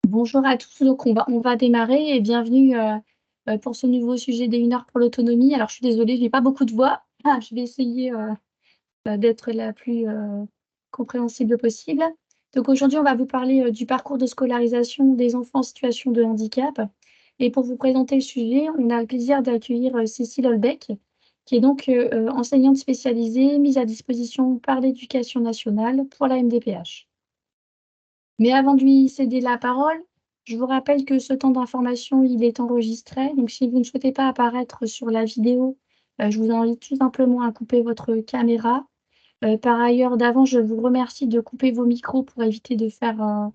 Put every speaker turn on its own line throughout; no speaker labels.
Bonjour à tous, donc on va démarrer et bienvenue pour ce nouveau sujet des 1 heure pour l'autonomie. Alors je suis désolée, j'ai pas beaucoup de voix. Je vais essayer d'être la plus compréhensible possible. Donc aujourd'hui, on va vous parler du parcours de scolarisation des enfants en situation de handicap. Et pour vous présenter le sujet, on a le plaisir d'accueillir Cécile Holbeck, qui est donc enseignante spécialisée mise à disposition par l'Éducation nationale pour la MDPH. Mais avant de lui céder la parole, je vous rappelle que ce temps d'information, il est enregistré. Donc si vous ne souhaitez pas apparaître sur la vidéo, je vous invite tout simplement à couper votre caméra. Par ailleurs, d'avance, je vous remercie de couper vos micros pour éviter de faire,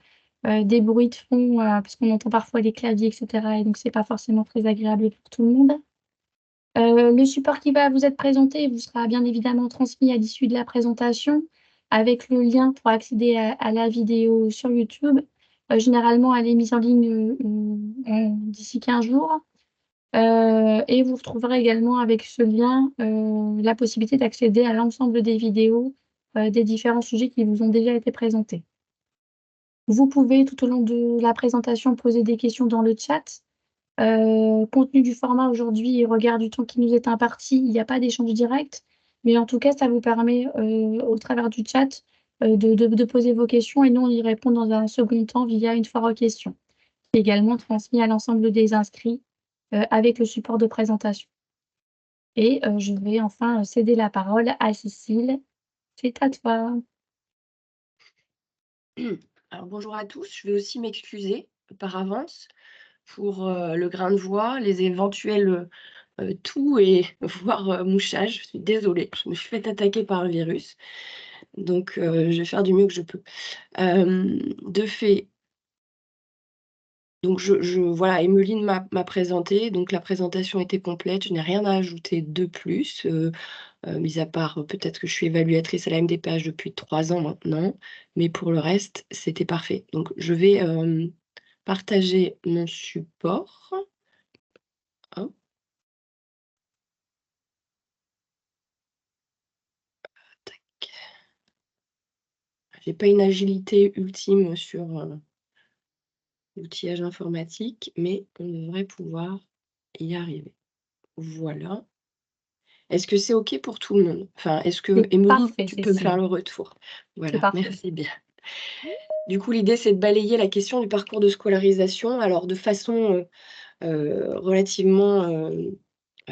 des bruits de fond, parce qu'on entend parfois les claviers et cetera et donc c'est pas forcément très agréable pour tout le monde. Le support qui va vous être présenté vous sera bien évidemment transmis à l'issue de la présentation, avec le lien pour accéder à la vidéo sur YouTube. Généralement, elle est mise en ligne, d'ici 15 jours. Et vous retrouverez également avec ce lien, la possibilité d'accéder à l'ensemble des vidéos, des différents sujets qui vous ont déjà été présentés. Vous pouvez tout au long de la présentation poser des questions dans le chat. Compte tenu du format aujourd'hui et au regard du temps qui nous est imparti, il n'y a pas d'échange direct, mais en tout cas, ça vous permet, au travers du chat, de poser vos questions et nous, on y répond dans un second temps via une foire aux questions, qui est également transmis à l'ensemble des inscrits, avec le support de présentation. Et je vais enfin, céder la parole à Cécile. C'est à toi.
Alors bonjour à tous, je vais aussi m'excuser par avance pour, le grain de voix, les éventuels, toux et voire, mouchages. Je suis désolée, je me suis fait attaquer par un virus, donc je vais faire du mieux que je peux. De fait, donc voilà, Emmeline m'a présentée, donc la présentation était complète, je n'ai rien à ajouter de plus, mis à part, peut-être que je suis évaluatrice à la MDPH depuis 3 ans maintenant, mais pour le reste, c'était parfait. Donc je vais, partager mon support. Hop, tac. J'ai pas une agilité ultime sur, l'outillage informatique, mais on devrait pouvoir y arriver. Voilà. Est-ce que c'est OK pour tout le monde? Enfin, est-ce que,
C'est
Emmeline,
parfait,
tu peux me faire
Cécile.
le retour?
C'est
Voilà,
parfait.
merci bien. Du coup, l'idée, c'est de balayer la question du parcours de scolarisation, alors de façon, relativement,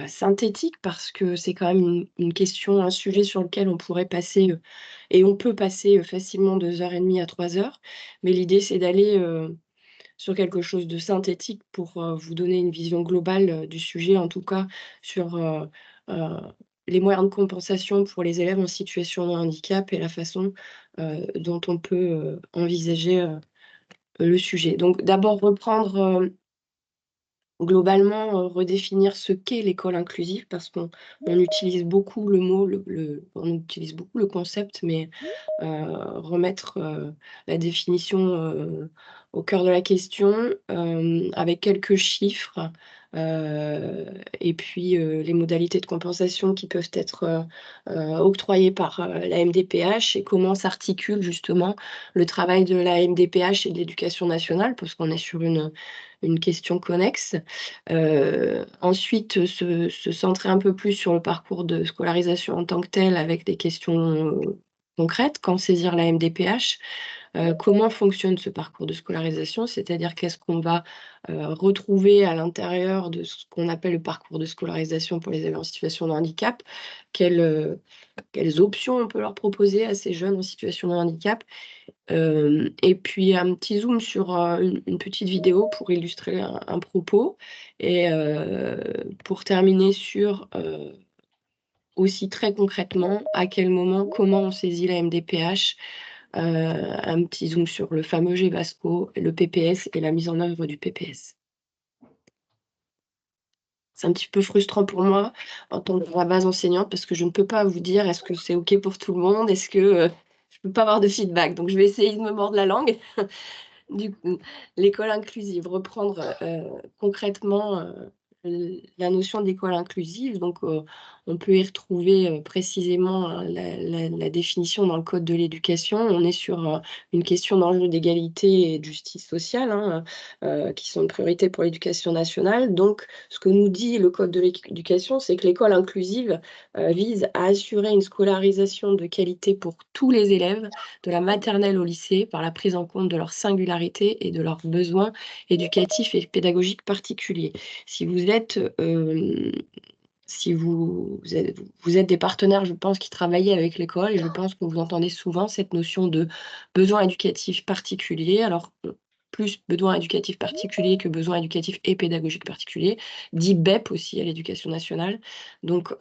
synthétique parce que c'est quand même une question, un sujet sur lequel on pourrait passer, et on peut passer, facilement 2 heures et demie à 3 heures. Mais l'idée, c'est d'aller, sur quelque chose de synthétique pour, vous donner une vision globale, du sujet, en tout cas sur, heu, les moyens de compensation pour les élèves en situation de handicap et la façon, dont on peut, envisager, le sujet. Donc d'abord reprendre, globalement, redéfinir ce qu'est l'école inclusive parce qu'on utilise beaucoup le mot, on utilise beaucoup le concept, mais remettre, la définition, au cœur de la question, avec quelques chiffres, et puis, les modalités de compensation qui peuvent être, octroyées par, la MDPH et comment s'articule justement le travail de la MDPH et de l'éducation nationale, parce qu'on est sur une question connexe. Ensuite, se centrer un peu plus sur le parcours de scolarisation en tant que tel avec des questions, concrètes. Quand saisir la MDPH? Comment fonctionne ce parcours de scolarisation? C'est-à-dire qu'est-ce qu'on va, retrouver à l'intérieur de ce qu'on appelle le parcours de scolarisation pour les élèves en situation de handicap? Quelles options on peut leur proposer à ces jeunes en situation de handicap? Et puis un petit zoom sur, une petite vidéo pour illustrer un propos et pour terminer sur, aussi très concrètement, à quel moment, comment on saisit la MDPH, un petit zoom sur le fameux GEVASCO, le PPS et la mise en œuvre du PPS. C'est un petit peu frustrant pour moi en tant que la base enseignante parce que je ne peux pas vous dire: «Est-ce que c'est OK pour tout le monde? Est-ce que, je peux pas avoir de feedback, donc je vais essayer de me mordre la langue. Du coup, l'école inclusive, reprendre, concrètement, la notion d'école inclusive. Donc, on peut y retrouver, précisément, hein, la définition dans le code de l'éducation. On est sur, une question d'enjeu d'égalité et de justice sociale, hein, qui sont une priorité pour l'éducation nationale. Donc, ce que nous dit le code de l'éducation, c'est que l'école inclusive, vise à assurer une scolarisation de qualité pour tous les élèves, de la maternelle au lycée, par la prise en compte de leur singularité et de leurs besoins éducatifs et pédagogiques particuliers. Si vous êtes, si vous êtes des partenaires, je pense, qui travaillent avec l'école, et je pense que vous entendez souvent cette notion de besoin éducatif particulier. Alors, plus besoin éducatif particulier que besoin éducatif et pédagogique particulier, dit BEP aussi à l'éducation nationale. Donc,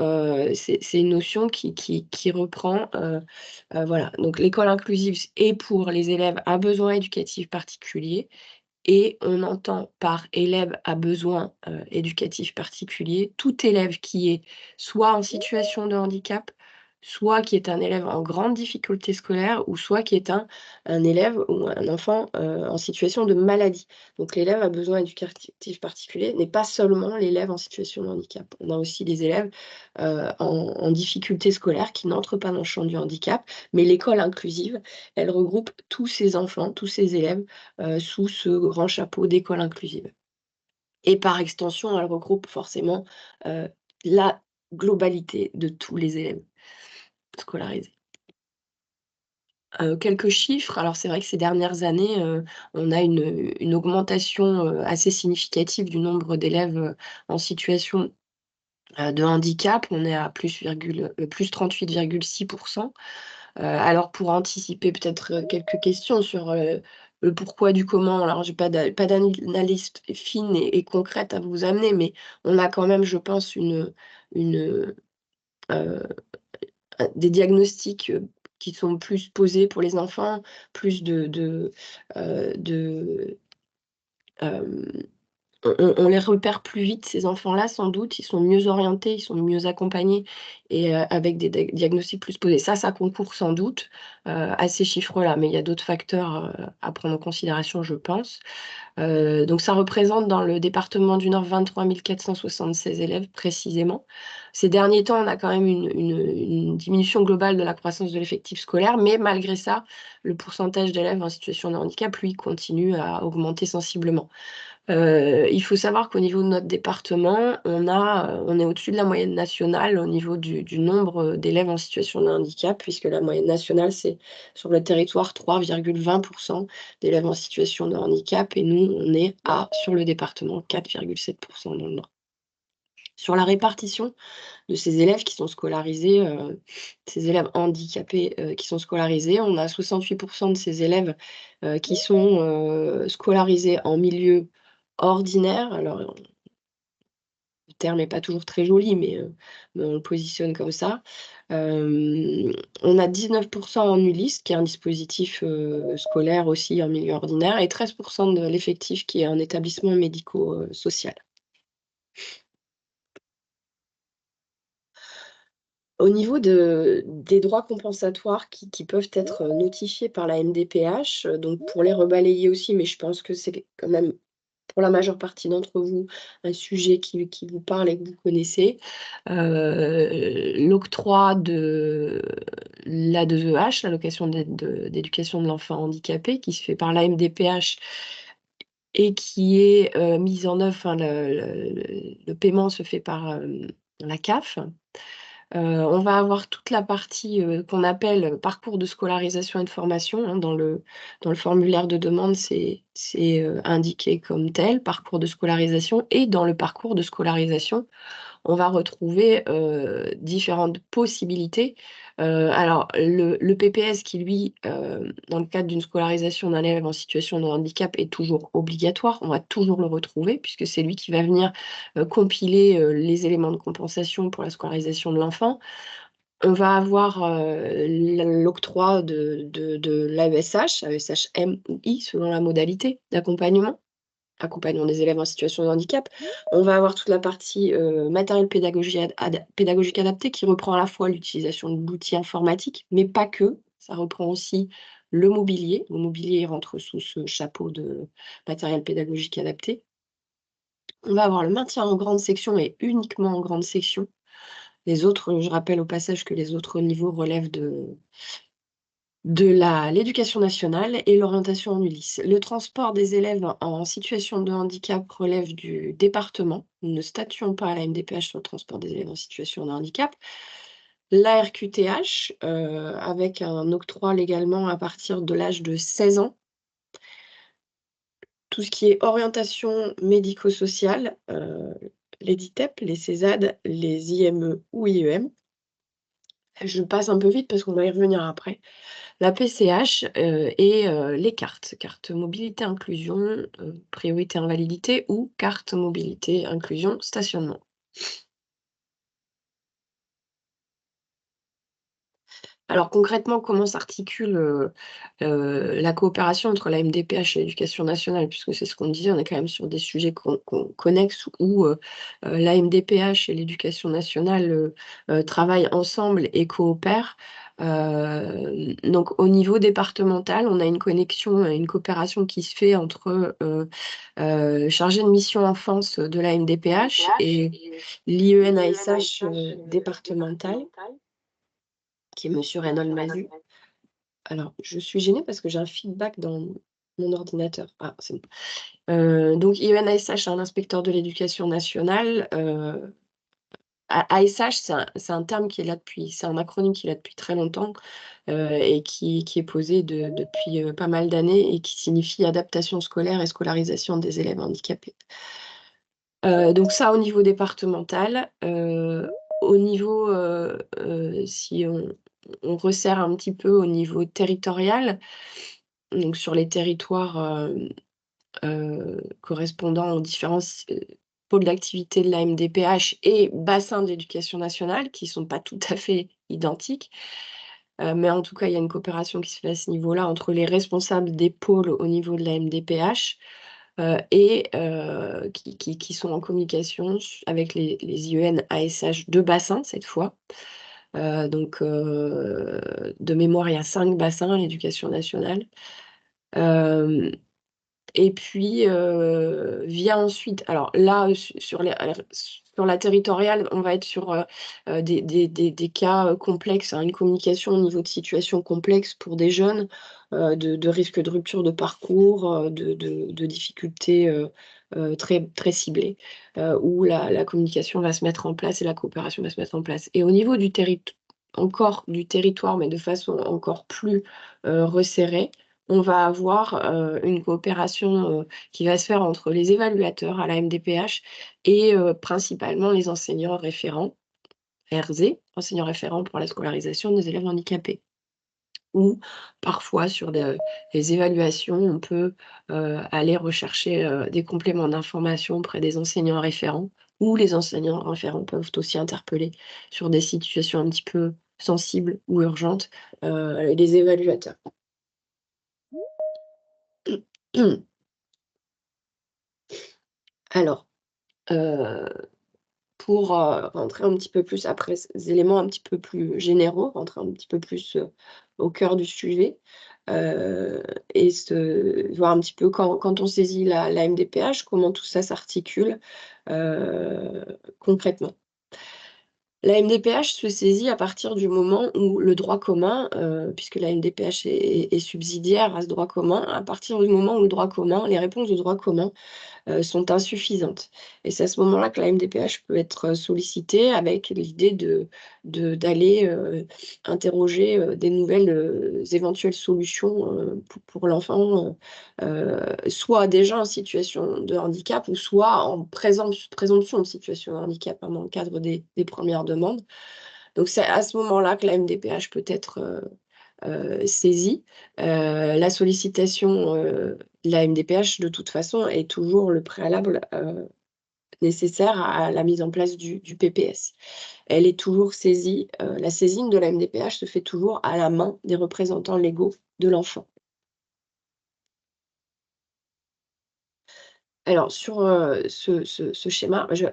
c'est une notion qui reprend, voilà. Donc l'école inclusive est pour les élèves à besoins éducatifs particuliers, et on entend par élève à besoins, éducatifs particuliers, tout élève qui est soit en situation de handicap, soit qui est un élève en grande difficulté scolaire, ou soit qui est un élève ou un enfant, en situation de maladie. Donc l'élève à besoins éducatifs particuliers n'est pas seulement l'élève en situation de handicap. On a aussi des élèves, en difficulté scolaire qui n'entrent pas dans le champ du handicap, mais l'école inclusive, elle regroupe tous ces enfants, tous ces élèves, sous ce grand chapeau d'école inclusive. Et par extension, elle regroupe forcément, heu, la globalité de tous les élèves scolarisés. Quelques chiffres, alors c'est vrai que ces dernières années, on a une augmentation, assez significative du nombre d'élèves, en situation, de handicap. On est à plus 38,6%. Alors pour anticiper peut-être, quelques questions sur, le pourquoi du comment, alors j'ai pas d'analyse fine et concrète à vous amener, mais on a quand même, je pense, une, heu, des diagnostics, qui sont plus posés pour les enfants, plus de, hem on les repère plus vite, ces enfants-là, sans doute. Ils sont mieux orientés, ils sont mieux accompagnés, et avec des diagnostics plus posés. Ça concourt sans doute, à ces chiffres-là, mais il y a d'autres facteurs, à prendre en considération, je pense. Donc ça représente dans le département du Nord 23 476 élèves précisément. Ces derniers temps, on a quand même une diminution globale de la croissance de l'effectif scolaire, mais malgré ça, le pourcentage d'élèves en situation de handicap, lui, continue à augmenter sensiblement. Il faut savoir qu'au niveau de notre département, on est au-dessus de la moyenne nationale au niveau du nombre, d'élèves en situation de handicap, puisque la moyenne nationale, c'est sur le territoire 3,20 d'élèves en situation de handicap, et nous, on est sur le département, 4,7 dans le Nord. Sur la répartition de ces élèves qui sont scolarisés, ces élèves handicapés, qui sont scolarisés, on a 68 de ces élèves, qui sont, scolarisés en milieu ordinaire. Alors, le terme n'est pas toujours très joli, mais on le positionne comme ça. On a 19 en ULIS, qui est un dispositif, scolaire aussi en milieu ordinaire, et 13 de l'effectif qui est en établissement médico, social. Au niveau des droits compensatoires qui peuvent être, notifiés par la MDPH, donc pour les rebalayer aussi, mais je pense que c'est quand même, pour la majeure partie d'entre vous, un sujet qui vous parle et que vous connaissez. L'octroi de l'AEEH, l'allocation d'éducation de l'enfant handicapé, qui se fait par la MDPH et qui est, mise en œuvre, enfin le paiement se fait par, la CAF. On va avoir toute la partie, qu'on appelle parcours de scolarisation et de formation, hein, dans le formulaire de demande, c'est indiqué comme tel, parcours de scolarisation, et dans le parcours de scolarisation, on va retrouver, différentes possibilités. Alors le PPS qui lui, dans le cadre d'une scolarisation d'un élève en situation de handicap, est toujours obligatoire. On va toujours le retrouver puisque c'est lui qui va venir, compiler, les éléments de compensation pour la scolarisation de l'enfant. On va avoir, l'octroi de l'AESH, AESH-M ou I selon la modalité d'accompagnement des élèves en situation de handicap. On va avoir toute la partie, matériel pédagogique adapté, qui reprend à la fois l'utilisation de l'outil informatique, mais pas que. Ça reprend aussi le mobilier. Le mobilier rentre sous ce chapeau de matériel pédagogique adapté. On va avoir le maintien en grande section et uniquement en grande section. Les autres, je rappelle au passage que les autres niveaux relèvent de l'éducation nationale et l'orientation en ULIS. Le transport des élèves en situation de handicap relève du département. Nous ne statuons pas à la MDPH sur le transport des élèves en situation de handicap. La RQTH, avec un octroi légalement à partir de l'âge de 16 ans. Tout ce qui est orientation médico-sociale, les DITEP, les CESAD, les IME ou IEM. Je passe un peu vite parce qu'on va y revenir après. La PCH, et les cartes. Carte mobilité inclusion, priorité invalidité ou carte mobilité inclusion stationnement. Alors concrètement, comment s'articule, la coopération entre la MDPH et l'éducation nationale? Puisque c'est ce qu'on disait, on est quand même sur des sujets connexes où, la MDPH et l'éducation nationale, travaillent ensemble et coopèrent. Donc au niveau départemental, on a une connexion et une coopération qui se fait entre, chargé de mission enfance de la MDPH et l'IEN-ASH, départemental, qui est monsieur Reynolds Mazu. Alors, je suis gênée parce que j'ai un feedback dans mon ordinateur. Ah, c'est bon. Donc IEN-ASH, c'est un inspecteur de l'éducation nationale. ASH, c'est un terme qui est là depuis, c'est un acronyme qui est là depuis très longtemps, et qui est posé depuis pas mal d'années et qui signifie adaptation scolaire et scolarisation des élèves handicapés. Donc ça au niveau départemental. Au niveau, si on resserre un petit peu au niveau territorial, donc sur les territoires, correspondant aux différents pôles d'activité de la MDPH et bassins de l'éducation nationale, qui ne sont pas tout à fait identiques. Mais en tout cas, il y a une coopération qui se fait à ce niveau-là entre les responsables des pôles au niveau de la MDPH, et qui sont en communication avec les IEN ASH de bassin cette fois. Donc de mémoire, il y a 5 bassins à l'éducation nationale. Et puis, vient ensuite alors là, sur la territoriale, on va être sur, des cas, complexes, hein, une communication au niveau de situation complexe pour des jeunes, de risque de rupture de parcours, de difficultés, très très ciblées, où la communication va se mettre en place et la coopération va se mettre en place. Et au niveau du territoire, mais de façon encore plus, resserrée, on va avoir, une coopération, qui va se faire entre les évaluateurs à la MDPH et principalement les enseignants référents, RZ, enseignants référents pour la scolarisation des élèves handicapés. Ou parfois sur les évaluations, on peut, aller rechercher, des compléments d'information auprès des enseignants référents, ou les enseignants référents peuvent aussi interpeller sur des situations un petit peu sensibles ou urgentes, les évaluateurs. Alors, pour, rentrer un petit peu plus après ces éléments un petit peu plus généraux, rentrer un petit peu plus, au cœur du sujet, et voir un petit peu quand on saisit la MDPH, comment tout ça s'articule, concrètement. La MDPH se saisit à partir du moment où le droit commun, puisque la MDPH est subsidiaire à ce droit commun, à partir du moment où le droit commun, les réponses du droit commun, sont insuffisantes. Et c'est à ce moment-là que la MDPH peut être sollicitée avec l'idée d'aller, interroger, des nouvelles, éventuelles solutions, pour l'enfant, soit déjà en situation de handicap ou soit en présomption de situation de handicap, hein, dans le cadre des premières demandes. Donc c'est à ce moment-là que la MDPH peut être, saisie. La sollicitation, de la MDPH, de toute façon, est toujours le préalable, nécessaire à la mise en place du PPS. Elle est toujours saisie, la saisine de la MDPH se fait toujours à la main des représentants légaux de l'enfant. Alors sur, ce schéma, je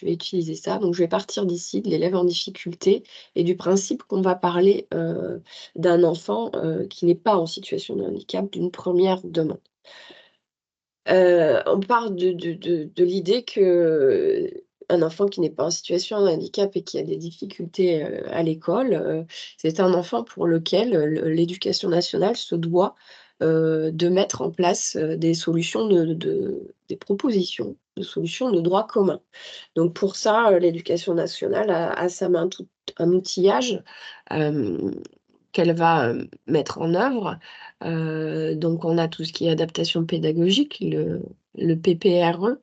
vais utiliser ça. Donc je vais partir d'ici, de l'élève en difficulté et du principe qu'on va parler, d'un enfant, qui n'est pas en situation de handicap, d'une première demande. On part de l'idée qu'un enfant qui n'est pas en situation de handicap et qui a des difficultés, à l'école, c'est un enfant pour lequel, l'éducation nationale se doit, de mettre en place, des solutions des propositions de solutions de droit commun. Donc pour ça, l'éducation nationale a à sa main tout un outillage, hem, qu'elle va, mettre en œuvre. Donc on a tout ce qui est adaptation pédagogique, le PPRE,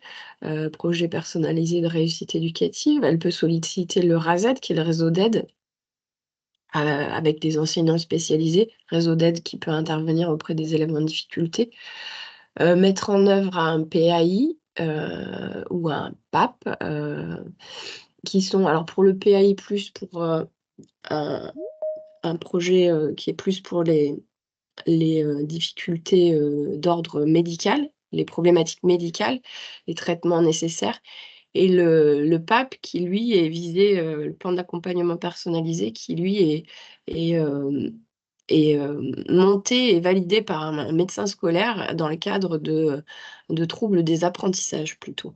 projet personnalisé de réussite éducative. Elle peut solliciter le RASED, qui est le réseau d'aide, avec des enseignants spécialisés, réseau d'aide qui peut intervenir auprès des élèves en difficulté. Mettre en œuvre un PAI, ou un PAP, qui sont alors pour le PAI plus pour, un projet, qui est plus pour les difficultés, d'ordre médical, les problématiques médicales, les traitements nécessaires et le PAP qui lui est visé, le plan d'accompagnement personnalisé qui lui est monté et validé par un médecin scolaire dans le cadre de troubles des apprentissages plutôt.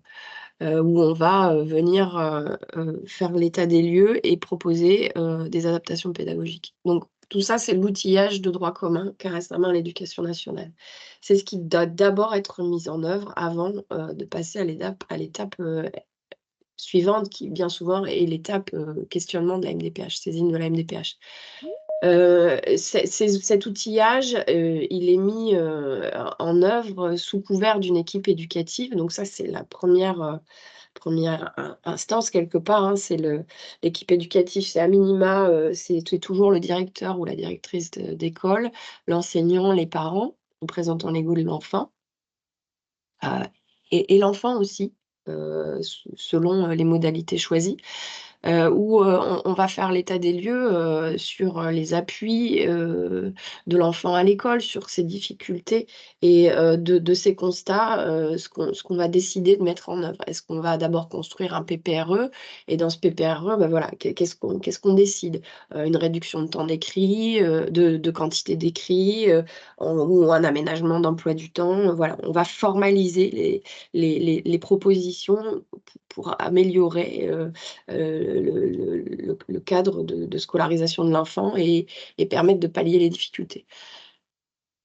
Où on va, venir, faire l'état des lieux et proposer, des adaptations pédagogiques. Donc tout ça, c'est l'outillage de droit commun qu'a récemment l'éducation nationale. C'est ce qui doit d'abord être mis en œuvre avant, de passer à l'étape, suivante qui bien souvent est l'étape, questionnement de la MDPH, saisine de la MDPH. Cet outillage, il est mis, en œuvre sous couvert d'une équipe éducative. Donc ça, c'est la première instance quelque part, hein. L'équipe éducative, c'est à minima, c'est toujours le directeur ou la directrice d'école, l'enseignant, les parents, représentants légaux de l'enfant, heu et l'enfant aussi, selon, les modalités choisies. Où, on va faire l'état des lieux, sur, les appuis, de l'enfant à l'école, sur ses difficultés et de ces constats, ce qu'on va décider de mettre en œuvre. Est-ce qu'on va d'abord construire un PPRE et dans ce PPRE, bah, voilà, qu'est-ce qu'on décide? Une réduction de temps d'écrit, de quantité d'écrit, ou un aménagement d'emploi du temps, voilà. On va formaliser les propositions pour améliorer, le cadre de scolarisation de l'enfant et permettre de pallier les difficultés.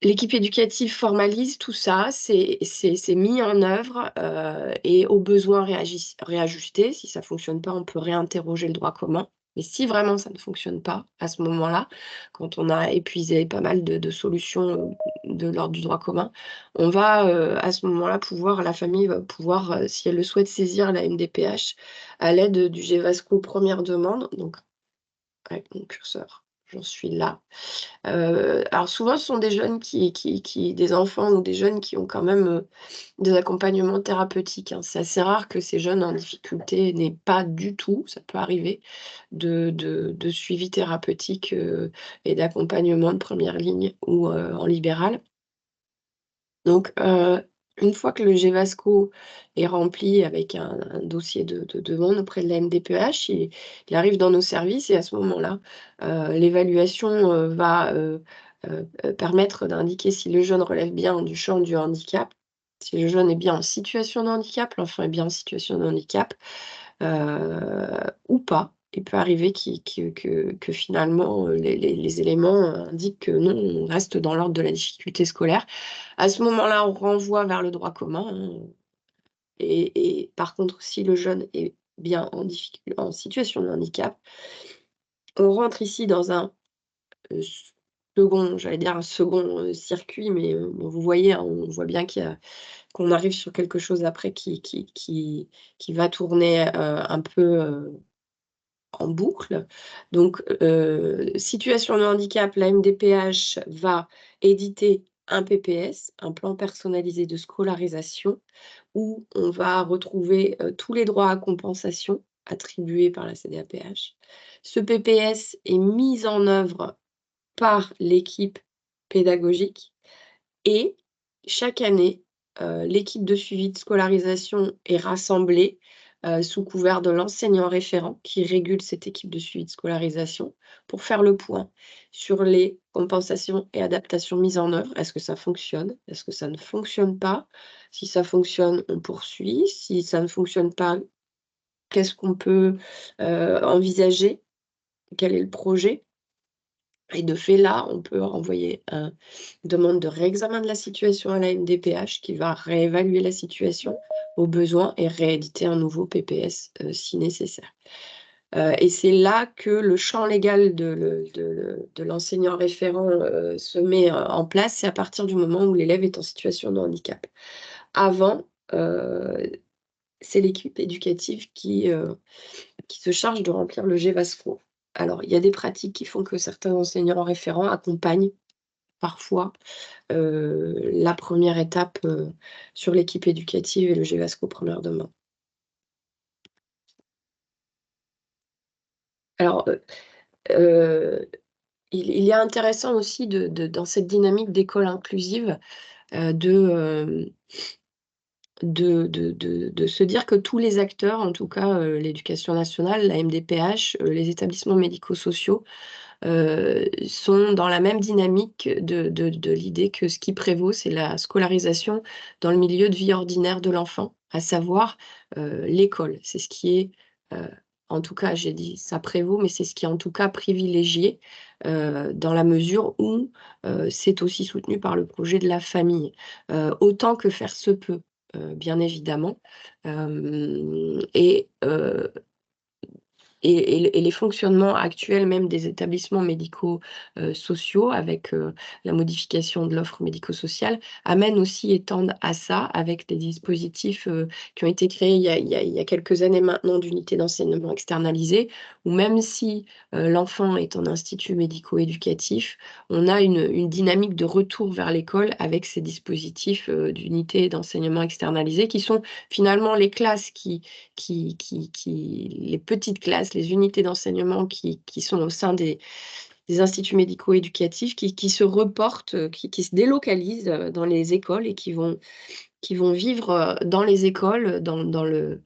L'équipe éducative formalise tout ça, c'est mis en œuvre, et au besoin réajusté. Si ça fonctionne pas, on peut réinterroger le droit commun. Mais si vraiment ça ne fonctionne pas, à ce moment-là, quand on a épuisé pas mal de solutions, de l'ordre du droit commun, on va, à ce moment-là la famille va pouvoir, si elle le souhaite, saisir la MDPH à l'aide du GEVASCO première demande. Donc avec mon curseur, j'en suis là. Alors souvent, ce sont des jeunes des enfants ou des jeunes qui ont quand même, des accompagnements thérapeutiques, hein. C'est assez rare que ces jeunes en difficulté n'aient pas du tout, ça peut arriver, de suivi thérapeutique, et d'accompagnement de première ligne ou, en libéral. Donc, une fois que le GEVASCO est rempli avec un dossier de demande auprès de la MDPH, il arrive dans nos services et à ce moment-là, l'évaluation, va, permettre d'indiquer si le jeune relève bien du champ du handicap, si le jeune est bien en situation de handicap, l'enfant est bien en situation de handicap, ou pas. Il peut arriver que finalement, les éléments, indiquent que non, on reste dans l'ordre de la difficulté scolaire. À ce moment-là, on renvoie vers le droit commun, hein, et par contre, si le jeune est bien en situation de handicap, on rentre ici dans un, second, j'allais dire un second, circuit, mais, bon, vous voyez, hein, on voit bien qu'on arrive sur quelque chose après qui va tourner, un peu, en boucle. Donc, situation de handicap, la MDPH va éditer un PPS, un plan personnalisé de scolarisation, où on va retrouver, tous les droits à compensation attribués par la CDAPH. Ce PPS est mis en œuvre par l'équipe pédagogique et chaque année, l'équipe de suivi de scolarisation est rassemblée, sous couvert de l'enseignant référent qui régule cette équipe de suivi de scolarisation pour faire le point sur les compensations et adaptations mises en œuvre. Est-ce que ça fonctionne? Est-ce que ça ne fonctionne pas? Si ça fonctionne, on poursuit. Si ça ne fonctionne pas, qu'est-ce qu'on peut, envisager? Quel est le projet? Et de fait, là, on peut envoyer une demande de réexamen de la situation à la MDPH qui va réévaluer la situation au besoin et rééditer un nouveau PPS, si nécessaire. Et c'est là que le champ légal de l'enseignant référent, se met, en place. C'est à partir du moment où l'élève est en situation de handicap. Avant, c'est l'équipe éducative qui se charge de remplir le GEVASCO. Alors, il y a des pratiques qui font que certains enseignants référents accompagnent parfois, la première étape, sur l'équipe éducative et le GEVASCO preneur de main. Alors, il est intéressant aussi dans cette dynamique d'école inclusive, de se dire que tous les acteurs, en tout cas, l'éducation nationale, la MDPH, les établissements médico-sociaux, sont dans la même dynamique de l'idée que ce qui prévaut, c'est la scolarisation dans le milieu de vie ordinaire de l'enfant, à savoir, l'école. C'est ce qui est, en tout cas, j'ai dit ça prévaut, mais c'est ce qui est en tout cas privilégié, dans la mesure où, c'est aussi soutenu par le projet de la famille, autant que faire se peut, bien évidemment. Hem et les fonctionnements actuels même des établissements médicaux, sociaux avec, la modification de l'offre médico-sociale amènent aussi et tendent à ça avec des dispositifs, qui ont été créés il y a quelques années maintenant d'unités d'enseignement externalisées où même si, l'enfant est en institut médico-éducatif, on a une dynamique de retour vers l'école avec ces dispositifs, d'unités d'enseignement externalisées qui sont finalement les classes les petites classes, les unités d'enseignement qui sont au sein des instituts médico-éducatifs qui se reportent, qui se délocalisent, dans les écoles et qui vont vivre, dans les écoles, dans le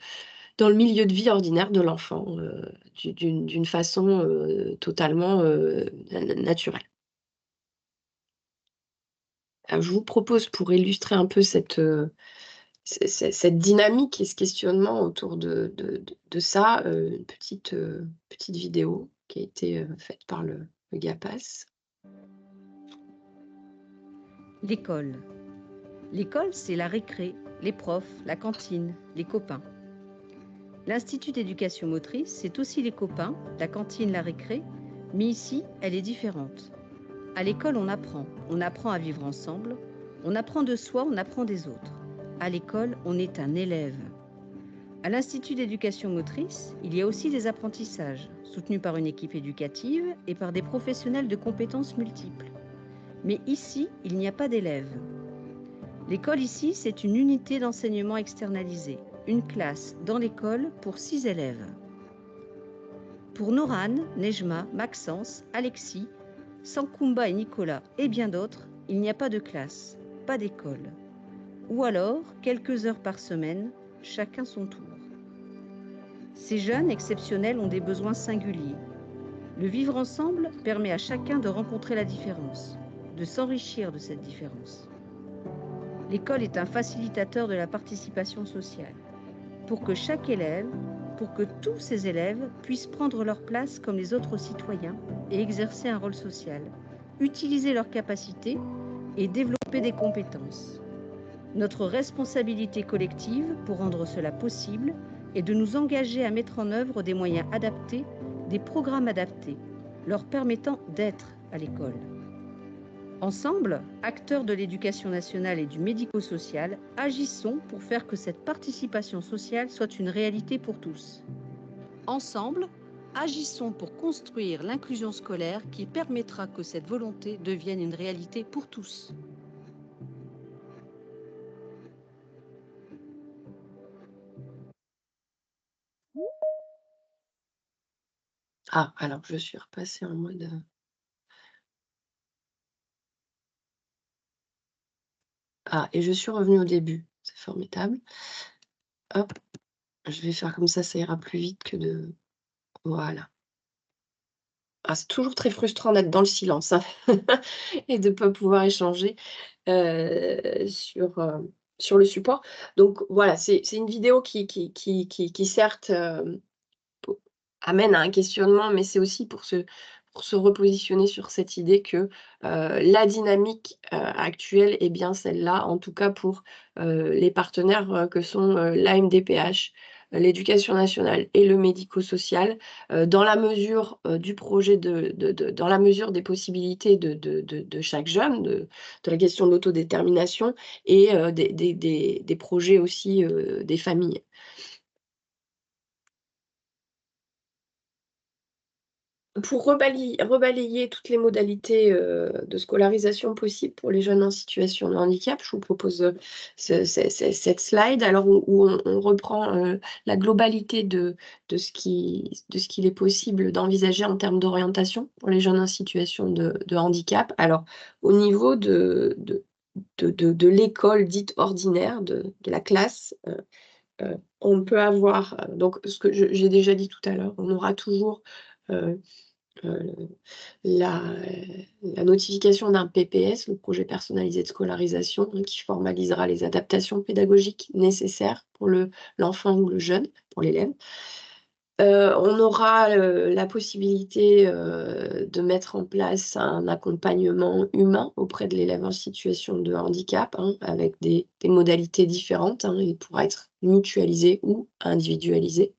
milieu de vie ordinaire de l'enfant, d'une façon, totalement, naturelle. Je vous propose pour illustrer un peu cette dynamique et ce questionnement autour de ça, une petite vidéo qui a été, faite par le GAPAS.
L'école. L'école, c'est la récré, les profs, la cantine, les copains. L'Institut d'éducation motrice, c'est aussi les copains, la cantine, la récré, mais ici, elle est différente. À l'école, on apprend à vivre ensemble, on apprend de soi, on apprend des autres. À l'école, on est un élève. À l'Institut d'éducation motrice, il y a aussi des apprentissages, soutenus par une équipe éducative et par des professionnels de compétences multiples. Mais ici, il n'y a pas d'élèves. L'école ici, c'est une unité d'enseignement externalisée, une classe dans l'école pour 6 élèves. Pour Noran, Nejma, Maxence, Alexis, Sankumba et Nicolas et bien d'autres, il n'y a pas de classe, pas d'école. Ou alors, quelques heures par semaine, chacun son tour. Ces jeunes exceptionnels ont des besoins singuliers. Le vivre ensemble permet à chacun de rencontrer la différence, de s'enrichir de cette différence. L'école est un facilitateur de la participation sociale. Pour que chaque élève, pour que tous ces élèves puissent prendre leur place comme les autres citoyens et exercer un rôle social, utiliser leurs capacités et développer des compétences. Notre responsabilité collective pour rendre cela possible est de nous engager à mettre en œuvre des moyens adaptés, des programmes adaptés, leur permettant d'être à l'école. Ensemble, acteurs de l'éducation nationale et du médico-social, agissons pour faire que cette participation sociale soit une réalité pour tous. Ensemble, agissons pour construire l'inclusion scolaire qui permettra que cette volonté devienne une réalité pour tous.
Ah, alors je suis repassée en mode, Ah, et je suis revenue au début. C'est formidable. Hop, je vais faire comme ça ira plus vite que de... Voilà. Ah, c'est toujours très frustrant d'être dans le silence, hein, et de ne pas pouvoir échanger sur le support. Donc voilà, c'est une vidéo qui certes amène à un questionnement, mais c'est aussi pour se repositionner sur cette idée que la dynamique actuelle est bien celle-là, en tout cas pour les partenaires que sont l'AMDPH, l'éducation nationale et le médico-social, dans la mesure du projet, dans la mesure des possibilités de chaque jeune, de la question de l'autodétermination et des projets aussi des familles. Pour rebalayer toutes les modalités de scolarisation possibles pour les jeunes en situation de handicap, je vous propose cette slide alors où on reprend la globalité de ce qu'il est possible d'envisager en termes d'orientation pour les jeunes en situation de handicap. Alors, au niveau de l'école dite ordinaire, de la classe, on peut avoir, donc ce que j'ai déjà dit tout à l'heure, on aura toujours la notification d'un PPS, le projet personnalisé de scolarisation, qui formalisera les adaptations pédagogiques nécessaires pour l'enfant ou le jeune, pour l'élève. On aura la possibilité de mettre en place un accompagnement humain auprès de l'élève en situation de handicap, avec des modalités différentes. Il pourra être mutualisé ou individualisé.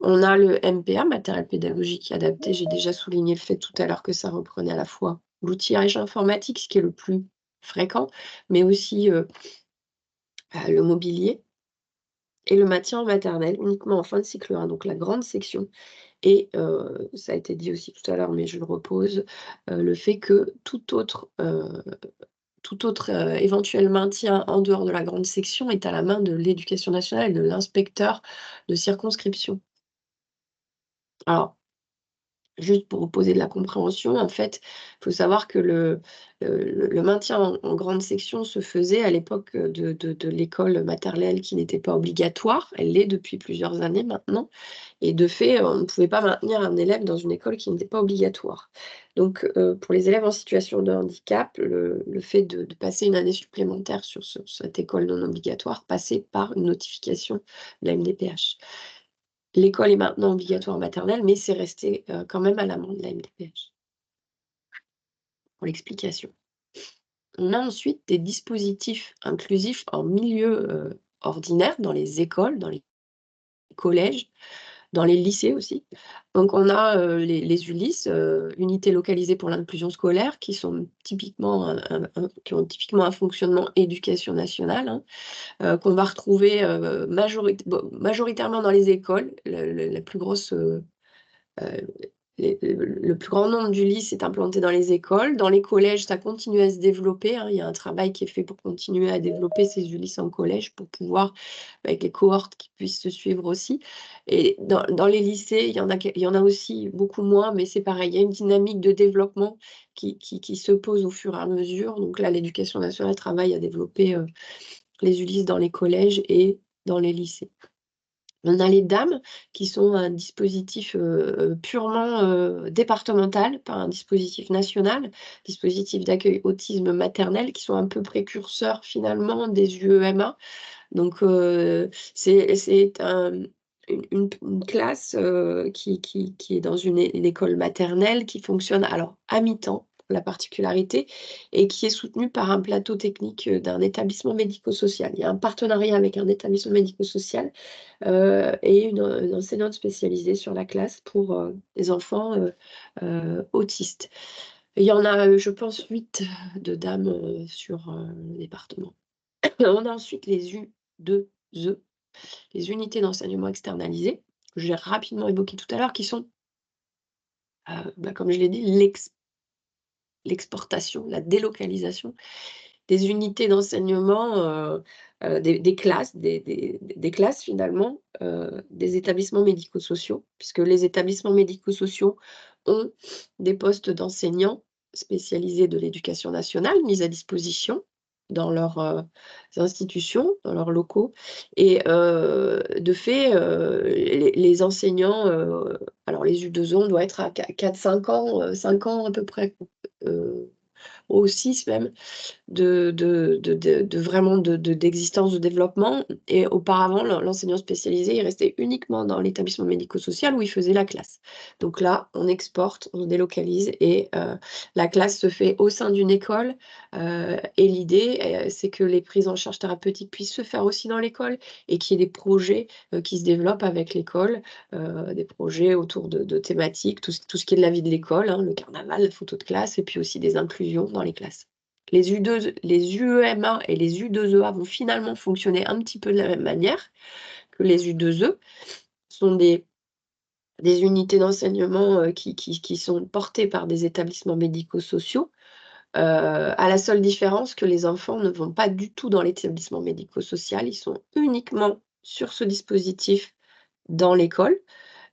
On a le MPA, matériel pédagogique adapté. J'ai déjà souligné le fait tout à l'heure que ça reprenait à la fois l'outillage informatique, ce qui est le plus fréquent, mais aussi le mobilier et le maintien en maternelle, uniquement en fin de cycle 1, donc la grande section. Et ça a été dit aussi tout à l'heure, mais je le repose, le fait que tout autre éventuel maintien en dehors de la grande section est à la main de l'Éducation nationale et de l'inspecteur de circonscription. Alors, juste pour poser de la compréhension, en fait, il faut savoir que le maintien en grande section se faisait à l'époque de l'école maternelle qui n'était pas obligatoire. Elle l'est depuis plusieurs années maintenant. Et de fait, on ne pouvait pas maintenir un élève dans une école qui n'était pas obligatoire. Donc, pour les élèves en situation de handicap, le fait de passer une année supplémentaire sur cette école non obligatoire passait par une notification de la MDPH. L'école est maintenant obligatoire maternelle, mais c'est resté quand même à la main de la MDPH. Pour l'explication. On a ensuite des dispositifs inclusifs en milieu ordinaire, dans les écoles, dans les collèges, dans les lycées aussi. Donc on a les ULIS, unités localisées pour l'inclusion scolaire, qui ont typiquement un fonctionnement éducation nationale, qu'on va retrouver majoritairement dans les écoles. La plus grosse le plus grand nombre d'ULIS est implanté dans les écoles. Dans les collèges, ça continue à se développer. Il y a un travail qui est fait pour continuer à développer ces ULIS en collège, pour pouvoir, avec les cohortes qui puissent se suivre aussi. Et dans les lycées, il y en a aussi beaucoup moins, mais c'est pareil, il y a une dynamique de développement qui se pose au fur et à mesure. Donc là, l'Éducation nationale travaille à développer les ULIS dans les collèges et dans les lycées. On a les DAM, qui sont un dispositif purement départemental, pas un dispositif national, dispositif d'accueil autisme maternel, qui sont un peu précurseurs finalement des UEMA. Donc c'est une classe qui est dans une école maternelle, qui fonctionne alors à mi-temps, la particularité, et qui est soutenue par un plateau technique d'un établissement médico-social. Il y a un partenariat avec un établissement médico-social et une enseignante spécialisée sur la classe pour les enfants autistes. Il y en a, je pense, 8 de dames sur le département. On a ensuite les U2E, les unités d'enseignement externalisées, que j'ai rapidement évoquées tout à l'heure, qui sont, comme je l'ai dit, l'exportation, la délocalisation des unités d'enseignement, des classes, des classes finalement, des établissements médico-sociaux, puisque les établissements médico-sociaux ont des postes d'enseignants spécialisés de l'éducation nationale mis à disposition. dans leurs institutions, dans leurs locaux. Et de fait, les enseignants, alors les U2E, on doit être à 4-5 ans, 5 ans à peu près, au 6 même, vraiment d'existence, de développement. Et auparavant, l'enseignant spécialisé, il restait uniquement dans l'établissement médico-social où il faisait la classe. Donc là, on exporte, on délocalise et la classe se fait au sein d'une école. Et l'idée, c'est que les prises en charge thérapeutiques puissent se faire aussi dans l'école et qu'il y ait des projets qui se développent avec l'école, des projets autour de thématiques, tout ce qui est de la vie de l'école, hein, le carnaval, la photo de classe, et puis aussi des inclusions dans les classes. Les UEMA et les U2EA vont finalement fonctionner un petit peu de la même manière que les U2E. Ce sont des unités d'enseignement qui sont portées par des établissements médico-sociaux, à la seule différence que les enfants ne vont pas du tout dans l'établissement médico-social, ils sont uniquement sur ce dispositif dans l'école.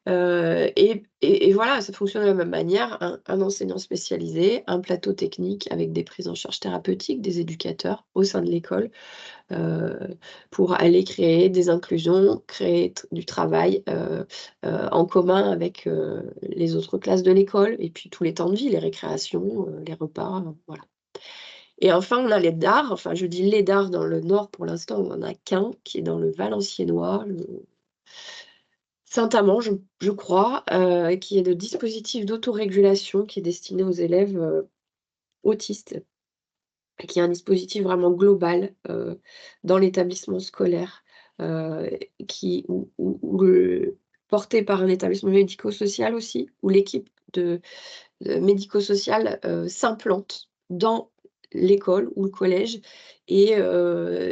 Et voilà, ça fonctionne de la même manière, un enseignant spécialisé, un plateau technique avec des prises en charge thérapeutiques, des éducateurs au sein de l'école, pour aller créer des inclusions, créer du travail en commun avec les autres classes de l'école, et puis tous les temps de vie, les récréations, les repas, voilà. Et enfin, on a les DAR, enfin je dis les DAR dans le Nord pour l'instant, on n'en a qu'un qui est dans le Valenciennois, Saint-Amand, je crois, qui est le dispositif d'autorégulation qui est destiné aux élèves autistes, et qui est un dispositif vraiment global dans l'établissement scolaire, porté par un établissement médico-social aussi, où l'équipe de médico-social s'implante dans l'école ou le collège et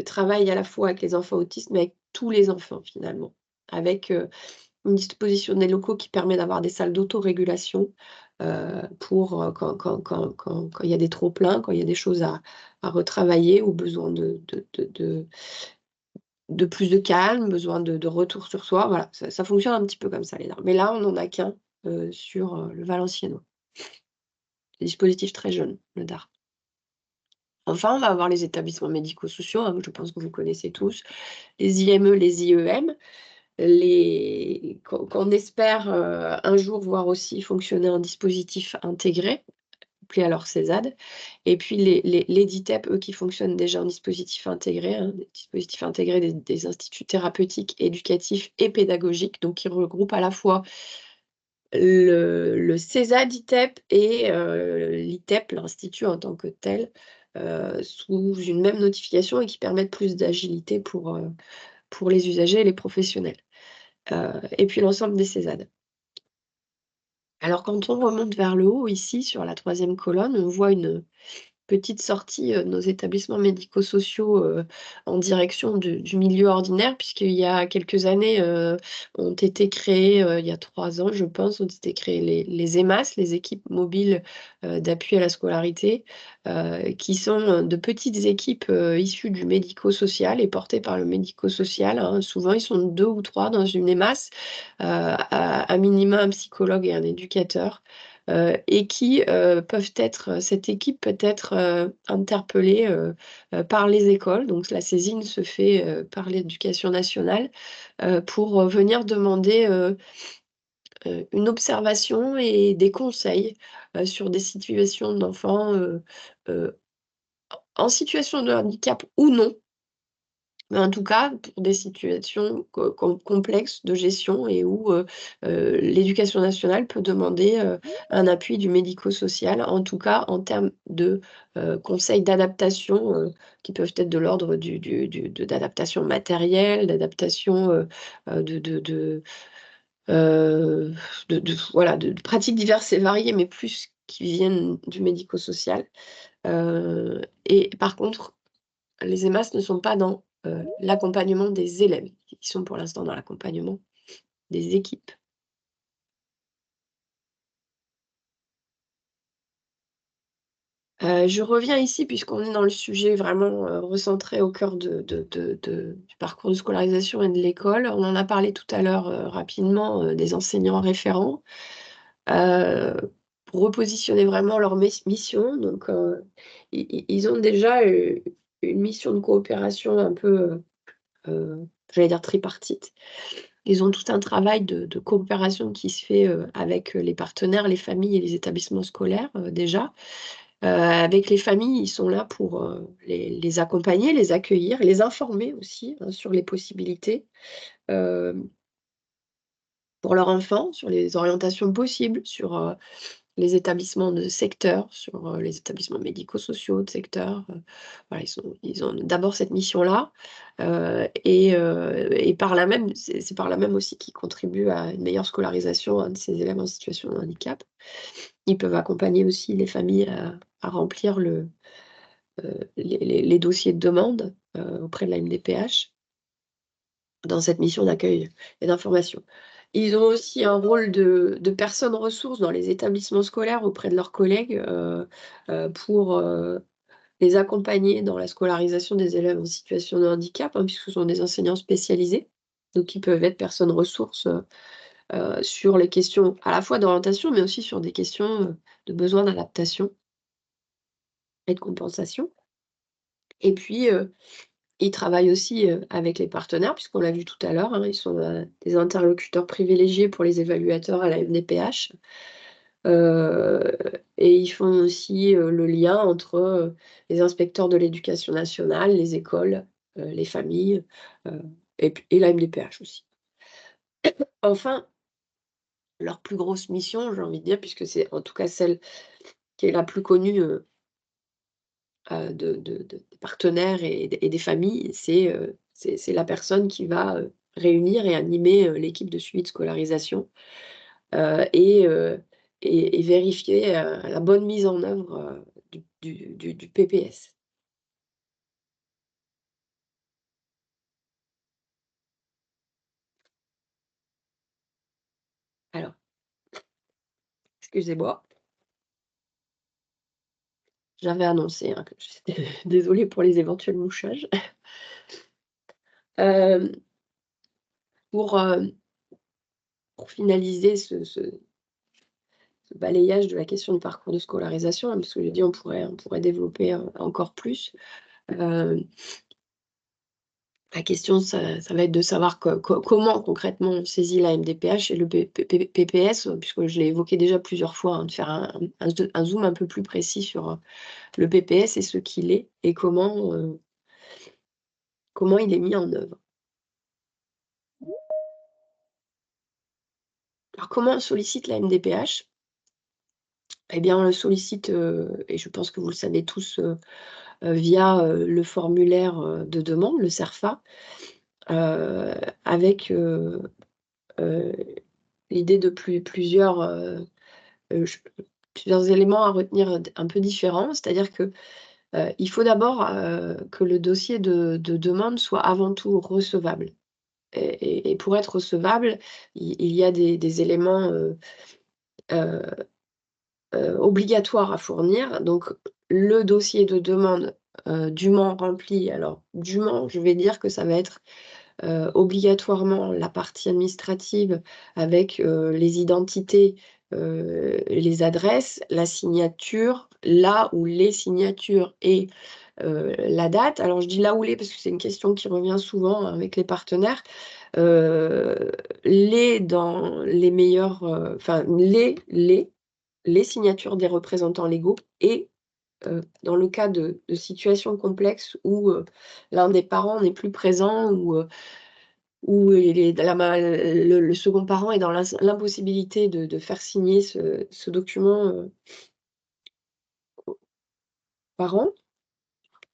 travaille à la fois avec les enfants autistes, mais avec tous les enfants finalement, avec une disposition des locaux qui permet d'avoir des salles d'autorégulation pour quand il y a des trop-pleins, quand il y a des choses à retravailler ou besoin de plus de calme, besoin de retour sur soi. Voilà, ça fonctionne un petit peu comme ça, les DAR. Mais là, on n'en a qu'un sur le Valenciennois. Dispositif très jeune, le DAR. Enfin, on va avoir les établissements médico-sociaux, hein, je pense que vous connaissez tous, les IME, les IEM. Qu'on espère un jour voir aussi fonctionner en dispositif intégré, appelé alors CESAD, et puis les DITEP, eux, qui fonctionnent déjà en dispositif intégré, hein, des dispositifs intégrés des instituts thérapeutiques, éducatifs et pédagogiques, donc qui regroupent à la fois le CESAD ITEP et l'ITEP, l'institut en tant que tel, sous une même notification, et qui permettent plus d'agilité pour les usagers et les professionnels. Et puis l'ensemble des CESAD. Alors quand on remonte vers le haut, ici, sur la 3e colonne, on voit une petite sortie de nos établissements médico-sociaux en direction du milieu ordinaire, puisqu'il y a quelques années, ont été créés, il y a 3 ans, je pense, ont été créés les EMAS, les équipes mobiles d'appui à la scolarité, qui sont de petites équipes issues du médico-social et portées par le médico-social, hein. Souvent, ils sont 2 ou 3 dans une EMAS, à minima un psychologue et un éducateur. Et qui peuvent être, cette équipe peut être interpellée par les écoles. Donc la saisine se fait par l'Éducation nationale pour venir demander une observation et des conseils sur des situations d'enfants en situation de handicap ou non. Mais en tout cas, pour des situations complexes de gestion, et où l'éducation nationale peut demander un appui du médico-social, en tout cas en termes de conseils d'adaptation qui peuvent être de l'ordre d'adaptation matérielle, d'adaptation voilà, de pratiques diverses et variées, mais plus qui viennent du médico-social. Et par contre, les EMAS ne sont pas dans l'accompagnement des élèves, ils sont pour l'instant dans l'accompagnement des équipes. Je reviens ici puisqu'on est dans le sujet vraiment recentré au cœur du parcours de scolarisation et de l'école. On en a parlé tout à l'heure rapidement des enseignants référents. Pour repositionner vraiment leur mission, donc ils ont déjà une mission de coopération un peu, j'allais dire tripartite. Ils ont tout un travail de coopération qui se fait, avec, les partenaires, les familles et les établissements scolaires, déjà. Avec les familles, ils sont là pour, les accompagner, les accueillir, les informer aussi, hein, sur les possibilités, hem, pour leur enfant, sur les orientations possibles, sur, les établissements de secteur, sur, les établissements médico-sociaux de secteur, voilà, ils ont d'abord cette mission-là, et par là même, c'est par là même aussi qu'ils contribuent à une meilleure scolarisation, hein, de ces élèves en situation de handicap. Ils peuvent accompagner aussi les familles à remplir les dossiers de demande, auprès de la MDPH, dans cette mission d'accueil et d'information. Ils ont aussi un rôle de personnes ressources dans les établissements scolaires auprès de leurs collègues, pour, les accompagner dans la scolarisation des élèves en situation de handicap, hein, puisque ce sont des enseignants spécialisés. Donc ils peuvent être personnes ressources, sur les questions à la fois d'orientation, mais aussi sur des questions, de besoins d'adaptation et de compensation. Et puis, ils travaillent aussi, avec les partenaires, puisqu'on l'a vu tout à l'heure, hein, ils sont, des interlocuteurs privilégiés pour les évaluateurs à la MDPH. Heu et ils font aussi, le lien entre, les inspecteurs de l'éducation nationale, les écoles, les familles, heu et la MDPH aussi. Enfin, leur plus grosse mission, j'ai envie de dire, puisque c'est en tout cas celle qui est la plus connue, des partenaires et des familles, c'est la personne qui va, réunir et animer, l'équipe de suivi de scolarisation, heu et heu et vérifier, la bonne mise en œuvre, du PPS. Alors, excusez-moi, j'avais annoncé, hein, que j'étais désolée pour les éventuels mouchages. Hem, pour, pour finaliser ce balayage de la question du parcours de scolarisation, hein, parce que j'ai dit on pourrait développer, encore plus. Heu, la question ça va être de savoir comment concrètement on saisit la MDPH et le PPS, puisque je l'ai évoqué déjà plusieurs fois, hein, de faire un zoom un peu plus précis sur, le PPS et ce qu'il est et comment il est mis en œuvre. Alors comment on sollicite la MDPH? Eh bien, on le sollicite, et je pense que vous le savez tous, via, le formulaire, de demande, le CERFA, heu, avec, heu, l'idée de ch plusieurs éléments à retenir, un peu différents. C'est-à-dire que, il faut d'abord, que le dossier de demande soit avant tout recevable et pour être recevable, il y a des éléments, heu obligatoires à fournir. Donc le dossier de demande, dûment rempli. Alors dûment, je vais dire que ça va être, obligatoirement la partie administrative avec, les identités, les adresses, la signature, là où les signatures et la date. Alors je dis là où les parce que c'est une question qui revient souvent avec les partenaires. Heu, les dans les meilleurs, enfin les signatures des représentants légaux et dans le cas de situations complexes où, l'un des parents n'est plus présent ou il est la ma le second parent est dans l'impossibilité de faire signer ce document, aux parents,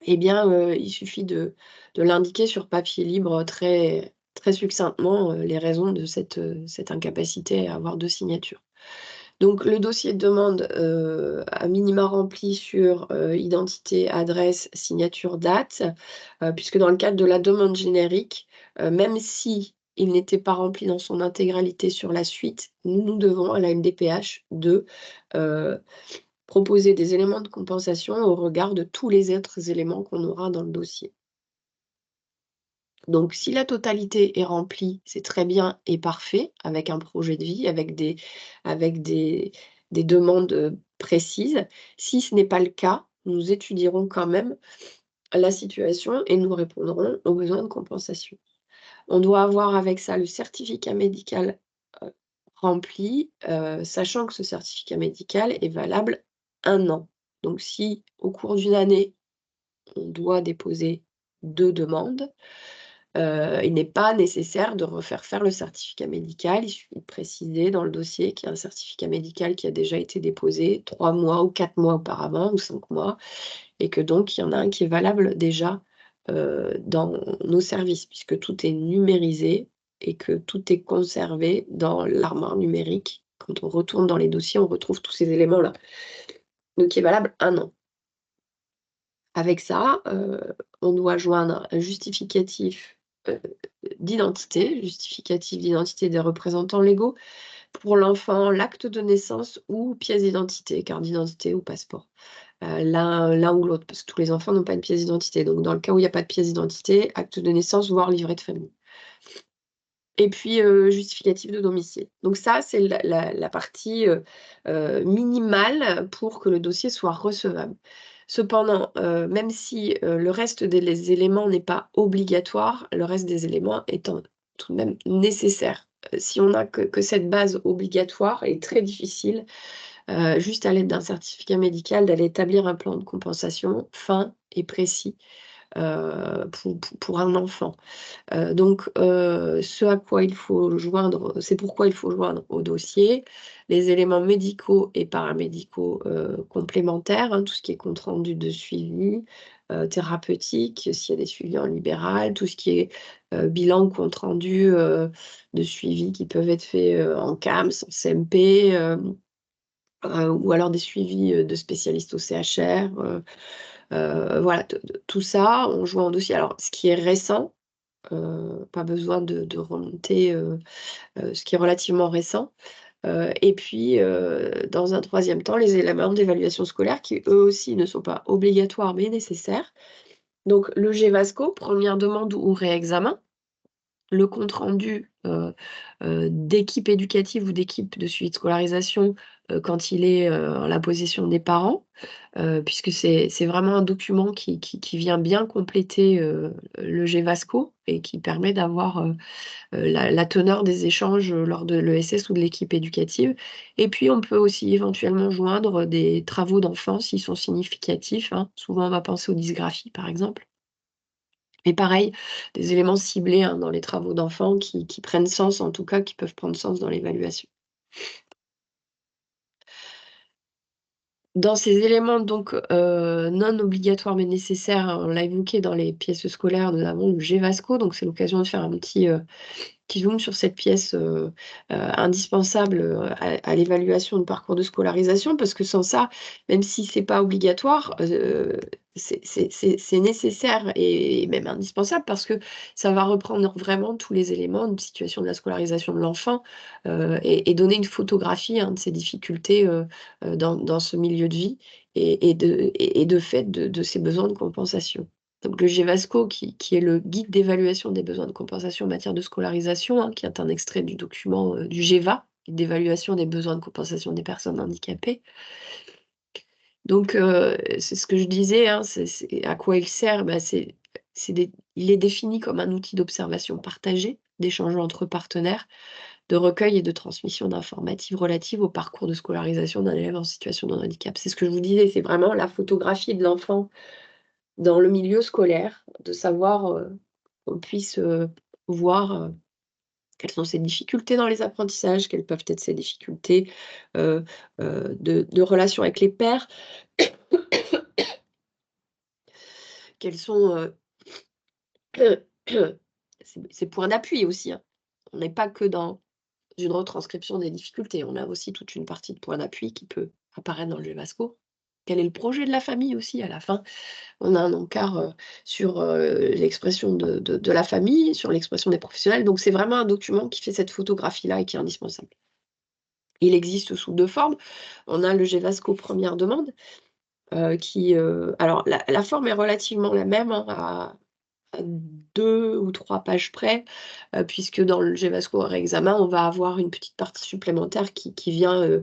eh bien, il suffit de l'indiquer sur papier libre très très succinctement, les raisons de cette incapacité à avoir 2 signatures. Donc le dossier de demande, à minima rempli sur, identité, adresse, signature, date, puisque dans le cadre de la demande générique, même si il n'était pas rempli dans son intégralité sur la suite, nous devons à la MDPH heu, proposer des éléments de compensation au regard de tous les autres éléments qu'on aura dans le dossier. Donc si la totalité est remplie, c'est très bien et parfait, avec un projet de vie, avec des demandes, précises. Si ce n'est pas le cas, nous étudierons quand même, la situation et nous répondrons aux besoins de compensation. On doit avoir avec ça le certificat médical rempli, sachant que ce certificat médical est valable 1 an. Donc si au cours d'une année, on doit déposer 2 demandes, il n'est pas nécessaire de refaire faire le certificat médical. Il suffit de préciser dans le dossier qu'il y a un certificat médical qui a déjà été déposé 3 mois ou 4 mois auparavant ou 5 mois et que donc il y en a un qui est valable déjà, dans nos services puisque tout est numérisé et que tout est conservé dans l'armoire numérique. Quand on retourne dans les dossiers, on retrouve tous ces éléments-là. Donc qui est valable 1 an. Avec ça, on doit joindre un justificatif, justificatif d'identité des représentants légaux. Pour l'enfant, l'acte de naissance ou pièce d'identité, carte d'identité ou passeport. L'un ou l'autre, parce que tous les enfants n'ont pas une pièce d'identité. Donc dans le cas où il n'y a pas de pièce d'identité, acte de naissance, voire livret de famille. Et puis, justificatif de domicile. Donc ça, c'est la partie, minimale pour que le dossier soit recevable. Cependant, même si, le reste des éléments n'est pas obligatoire, le reste des éléments étant tout de même nécessaire. Si on n'a que cette base obligatoire, est très difficile, juste à l'aide d'un certificat médical, d'aller établir un plan de compensation fin et précis, pour un enfant. Donc, ce à quoi il faut joindre, c'est pourquoi il faut joindre au dossier les éléments médicaux et paramédicaux, complémentaires, hein, tout ce qui est compte rendu de suivi, thérapeutique, s'il y a des suivis en libéral, tout ce qui est, bilan, compte rendu, de suivi qui peuvent être faits, en CAMS, en CMP, ou alors des suivis, de spécialistes au CHR, voilà, tout ça, on joint en dossier. Alors ce qui est récent, pas besoin de remonter, ce qui est relativement récent. Et puis, dans un 3e temps, les éléments d'évaluation scolaire qui, eux aussi, ne sont pas obligatoires mais nécessaires. Donc le GEVASCO, première demande ou réexamen. Le compte rendu, d'équipe éducative ou d'équipe de suivi de scolarisation, quand il est, en la possession des parents, puisque c'est vraiment un document qui vient bien compléter, le GEVASCO et qui permet d'avoir, la teneur des échanges, lors de l'ESS ou de l'équipe éducative. Et puis on peut aussi éventuellement joindre des travaux d'enfants s'ils sont significatifs, hein. Souvent on va penser aux dysgraphies par exemple. Mais pareil, des éléments ciblés, hein, dans les travaux d'enfants qui prennent sens, en tout cas, qui peuvent prendre sens dans l'évaluation. Dans ces éléments donc, non obligatoires mais nécessaires, on l'a évoqué dans les pièces scolaires, nous avons le GEVASCO, donc c'est l'occasion de faire un petit zoom sur cette pièce, indispensable, à l'évaluation du parcours de scolarisation. Parce que sans ça, même si c'est pas obligatoire, c'est nécessaire et même indispensable parce que ça va reprendre vraiment tous les éléments de situation de la scolarisation de l'enfant, et donner une photographie, hein, de ses difficultés, dans ce milieu de vie et de fait de ses besoins de compensation. Donc le GEVASCO qui est le guide d'évaluation des besoins de compensation en matière de scolarisation, hein, qui est un extrait du document, du GEVA, d'évaluation des besoins de compensation des personnes handicapées. Donc c'est ce que je disais, hein, c'est à quoi il sert? Bah, il est défini comme un outil d'observation partagée, d'échange entre partenaires, de recueil et de transmission d'informations relatives au parcours de scolarisation d'un élève en situation de handicap. C'est ce que je vous disais, c'est vraiment la photographie de l'enfant dans le milieu scolaire, de savoir, qu'on puisse, voir, quelles sont ses difficultés dans les apprentissages, quelles peuvent être ses difficultés, de relation avec les pairs. Quels sont, ses points d'appui aussi, hein. On n'est pas que dans une retranscription des difficultés, on a aussi toute une partie de points d'appui qui peut apparaître dans le GEVASCO. Quel est le projet de la famille aussi à la fin? On a un encart, sur, l'expression de la famille, sur l'expression des professionnels, donc c'est vraiment un document qui fait cette photographie-là et qui est indispensable. Il existe sous 2 formes. On a le GEVASCO première demande, alors la forme est relativement la même, hein, à 2 ou 3 pages près, puisque dans le GEVASCO réexamen, on va avoir une petite partie supplémentaire qui vient,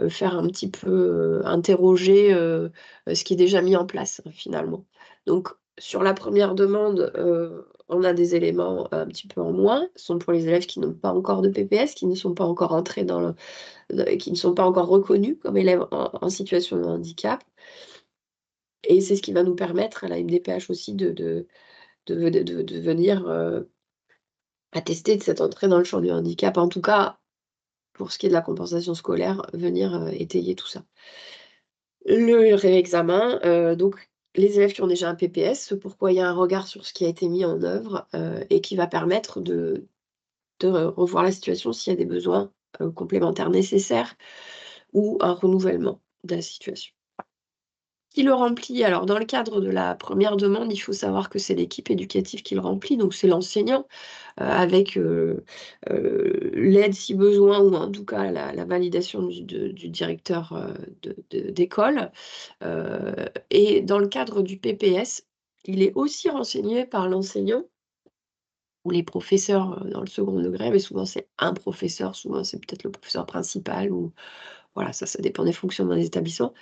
faire un petit peu, interroger, ce qui est déjà mis en place, finalement. Donc Sur la première demande, on a des éléments un petit peu en moins. Ce sont pour les élèves qui n'ont pas encore de PPS, qui ne sont pas encore entrés qui ne sont pas encore reconnus comme élèves en situation de handicap. Et c'est ce qui va nous permettre à la MDPH aussi de venir attester de cette entrée dans le champ du handicap. En tout cas, pour ce qui est de la compensation scolaire, venir étayer tout ça. Le réexamen, donc les élèves qui ont déjà un PPS, ce pourquoi il y a un regard sur ce qui a été mis en œuvre et qui va permettre de revoir la situation s'il y a des besoins complémentaires nécessaires ou un renouvellement de la situation. Qui le remplit? Alors dans le cadre de la première demande, il faut savoir que c'est l'équipe éducative qui le remplit, donc c'est l'enseignant avec l'aide si besoin ou en tout cas la validation du directeur d'école. Et dans le cadre du PPS, il est aussi renseigné par l'enseignant ou les professeurs dans le second degré, mais souvent c'est un professeur, souvent c'est peut-être le professeur principal ou voilà, ça dépend des fonctions dans les établissements.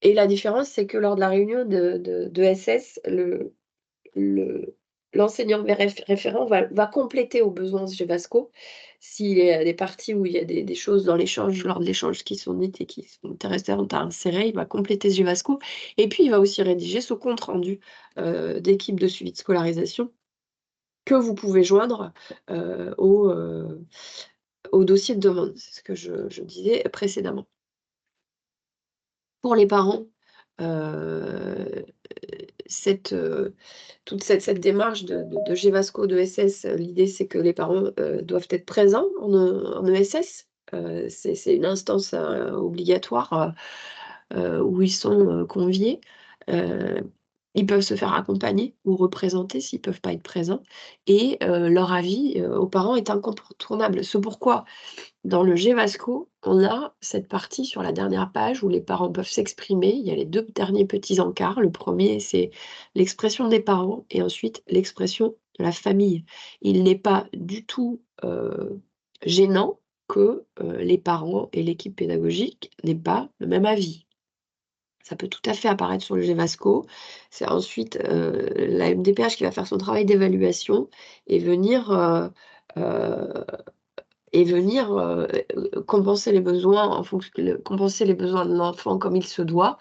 Et la différence, c'est que lors de la réunion de SS, l'enseignant référent va compléter aux besoins GEVASCO s'il y a des parties où il y a des choses dans l'échange, lors de l'échange qui sont dites et qui sont intéressantes à insérer, il va compléter ce GEVASCO et puis il va aussi rédiger ce compte rendu d'équipe de suivi de scolarisation que vous pouvez joindre au dossier de demande. C'est ce que je disais précédemment. Pour les parents, toute cette démarche de GEVASCO, de SS, l'idée c'est que les parents doivent être présents en ESS. C'est une instance obligatoire où ils sont conviés. Ils peuvent se faire accompagner ou représenter s'ils ne peuvent pas être présents. Et leur avis aux parents est incontournable. C'est pourquoi dans le GEVASCO, on a cette partie sur la dernière page où les parents peuvent s'exprimer. Il y a les 2 derniers petits encarts. Le premier, c'est l'expression des parents et ensuite l'expression de la famille. Il n'est pas du tout gênant que les parents et l'équipe pédagogique n'aient pas le même avis. Ça peut tout à fait apparaître sur le GEVASCO. C'est ensuite la MDPH qui va faire son travail d'évaluation et venir compenser les besoins compenser les besoins de l'enfant comme il se doit.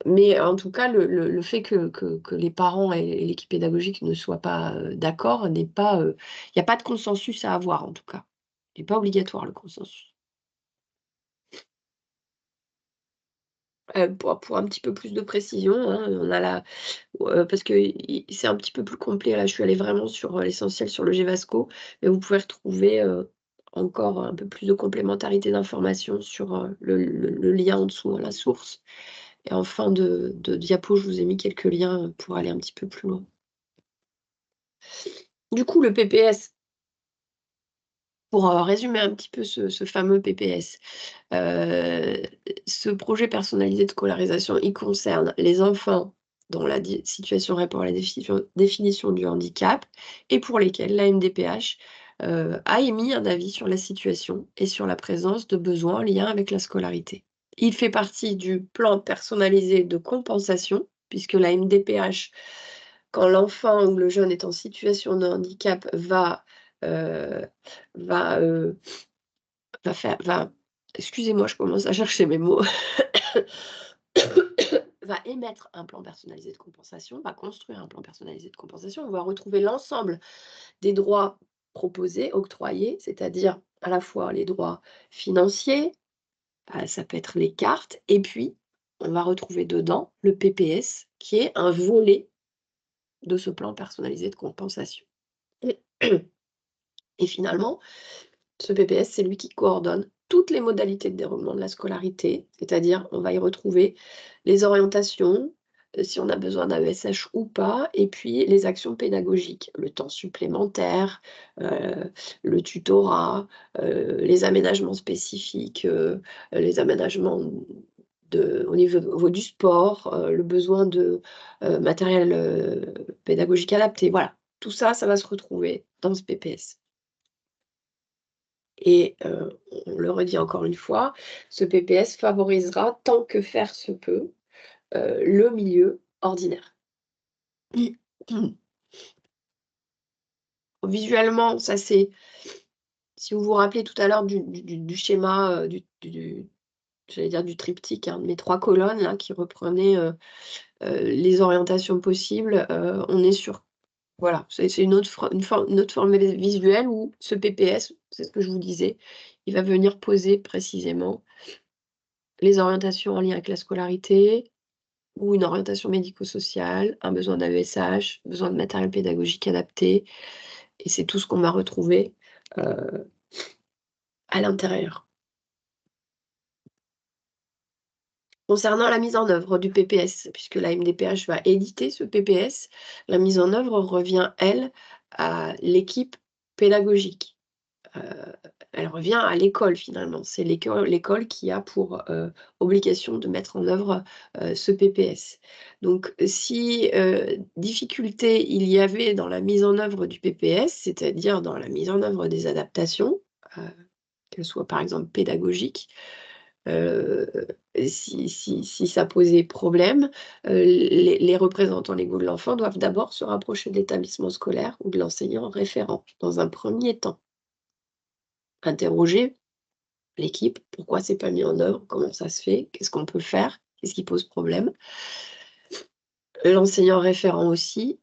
Mais en tout cas, le fait que les parents et l'équipe pédagogique ne soient pas d'accord n'est pas, il n'y a pas de consensus à avoir en tout cas. Il n'est pas obligatoire le consensus. Pour un petit peu plus de précision, hein, on a parce que c'est un petit peu plus complet là, je suis allée vraiment sur l'essentiel sur le GEVASCO, mais vous pouvez retrouver encore un peu plus de complémentarité d'informations sur le lien en dessous, la source. Et en fin de diapo, je vous ai mis quelques liens pour aller un petit peu plus loin. Du coup, le PPS, pour résumer un petit peu ce fameux PPS, ce projet personnalisé de scolarisation, il concerne les enfants dont la situation répond à la définition du handicap et pour lesquels la MDPH a émis un avis sur la situation et sur la présence de besoins en lien avec la scolarité. Il fait partie du plan personnalisé de compensation, puisque la MDPH, quand l'enfant ou le jeune est en situation de handicap, va excusez-moi, je commence à chercher mes mots, va émettre un plan personnalisé de compensation, va construire un plan personnalisé de compensation, on va retrouver l'ensemble des droits proposés, octroyés, c'est-à-dire à la fois les droits financiers, ça peut être les cartes et puis on va retrouver dedans le PPS qui est un volet de ce plan personnalisé de compensation. Et finalement, ce PPS, c'est lui qui coordonne toutes les modalités de déroulement de la scolarité, c'est-à-dire on va y retrouver les orientations, si on a besoin d'un ESH ou pas, et puis les actions pédagogiques, le temps supplémentaire, le tutorat, les aménagements spécifiques, les aménagements au niveau du sport, le besoin de matériel pédagogique adapté. Voilà, tout ça, ça va se retrouver dans ce PPS. Et on le redit encore une fois, ce PPS favorisera, tant que faire se peut, le milieu ordinaire. Visuellement, ça c'est, si vous vous rappelez tout à l'heure du schéma, j'allais dire du triptyque, hein, de mes 3 colonnes là qui reprenaient, les orientations possibles, on est sur, voilà, c'est une autre forme visuelle où ce PPS, c'est ce que je vous disais, il va venir poser précisément les orientations en lien avec la scolarité ou une orientation médico-sociale, un besoin d'AESH, besoin de matériel pédagogique adapté, et c'est tout ce qu'on va retrouver, à l'intérieur. Concernant la mise en œuvre du PPS, puisque la MDPH va éditer ce PPS, la mise en œuvre revient, elle, à l'équipe pédagogique. Elle revient à l'école finalement. C'est l'école qui a pour obligation de mettre en œuvre ce PPS. Donc si difficulté il y avait dans la mise en œuvre du PPS, c'est-à-dire dans la mise en œuvre des adaptations, qu'elles soient par exemple pédagogiques, si ça posait problème, les représentants légaux de l'enfant doivent d'abord se rapprocher de l'établissement scolaire ou de l'enseignant référent, dans un premier temps. Interroger l'équipe, pourquoi c'est pas mis en œuvre, comment ça se fait, qu'est-ce qu'on peut faire, qu'est-ce qui pose problème. L'enseignant référent aussi,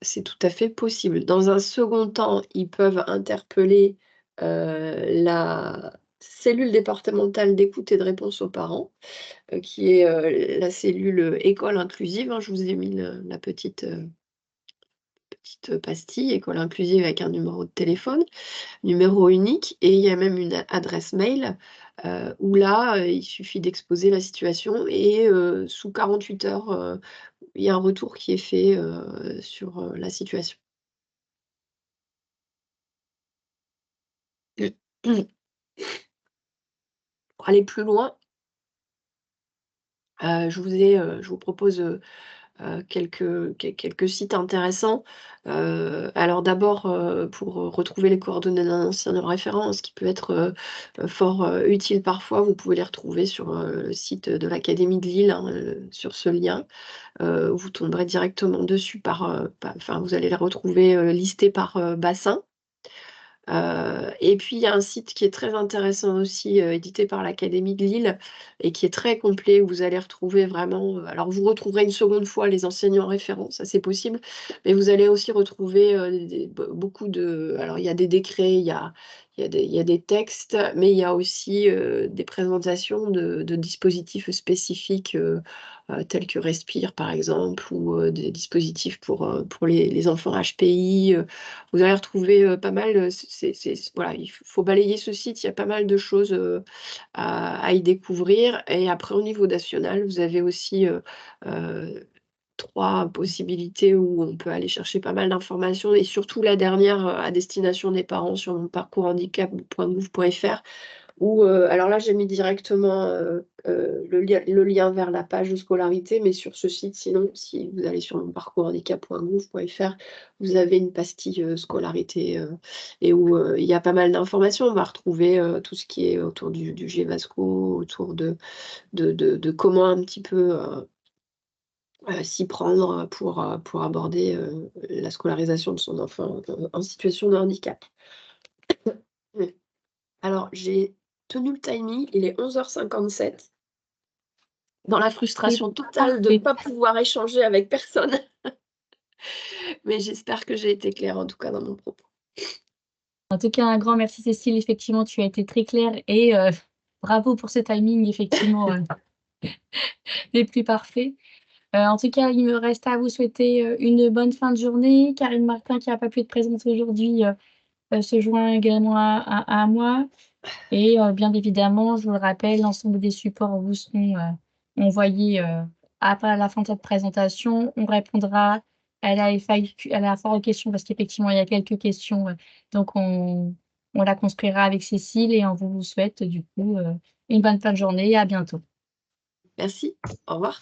c'est tout à fait possible. Dans un second temps, ils peuvent interpeller la cellule départementale d'écoute et de réponse aux parents, qui est la cellule école inclusive, hein. Je vous ai mis la petite pastille, école inclusive avec un numéro de téléphone, numéro unique, et il y a même une adresse mail, où là, il suffit d'exposer la situation et sous 48 heures, il y a un retour qui est fait sur la situation. Pour aller plus loin, je vous propose quelques sites intéressants. Alors d'abord, pour retrouver les coordonnées d'un enseignant référent, ce qui peut être fort utile parfois, vous pouvez les retrouver sur le site de l'Académie de Lille, hein, sur ce lien. Vous tomberez directement dessus enfin, vous allez les retrouver listés par bassin. Et puis il y a un site qui est très intéressant aussi, édité par l'Académie de Lille et qui est très complet, où vous allez retrouver vraiment, alors vous retrouverez une seconde fois les enseignants référents, ça c'est possible, mais vous allez aussi retrouver beaucoup de, alors il y a des décrets, il y a des textes, mais il y a aussi des présentations de dispositifs spécifiques, tels que Respire par exemple, ou des dispositifs pour les enfants HPI. Vous allez retrouver pas mal, voilà, il faut balayer ce site, il y a pas mal de choses à y découvrir. Et après, au niveau national, vous avez aussi 3 possibilités où on peut aller chercher pas mal d'informations, et surtout la dernière, à destination des parents, sur monparcourshandicap.gouv.fr, où, alors là, j'ai mis directement le lien vers la page de scolarité, mais sur ce site, sinon, si vous allez sur monparcourshandicap.gouv.fr, vous avez une pastille scolarité, et où il y a pas mal d'informations. On va retrouver tout ce qui est autour du GVASCO, autour de comment un petit peu s'y prendre pour aborder la scolarisation de son enfant en situation de handicap. Alors, j'ai tenu le timing, il est 11h57. Dans la frustration totale de ne pas pouvoir échanger avec personne. Mais j'espère que j'ai été claire, en tout cas, dans mon propos.
En tout cas, un grand merci Cécile, effectivement, tu as été très claire et bravo pour ce timing, effectivement, les plus parfaits. En tout cas, il me reste à vous souhaiter une bonne fin de journée. Karine Martin, qui n'a pas pu être présente aujourd'hui, se joint également à moi. Et bien évidemment, je vous le rappelle, l'ensemble des supports vous seront envoyés après la fin de cette présentation. On répondra à la FAQ, à la foire aux questions, parce qu'effectivement, il y a quelques questions. Donc, on la construira avec Cécile et on vous souhaite du coup une bonne fin de journée et à bientôt.
Merci, au revoir.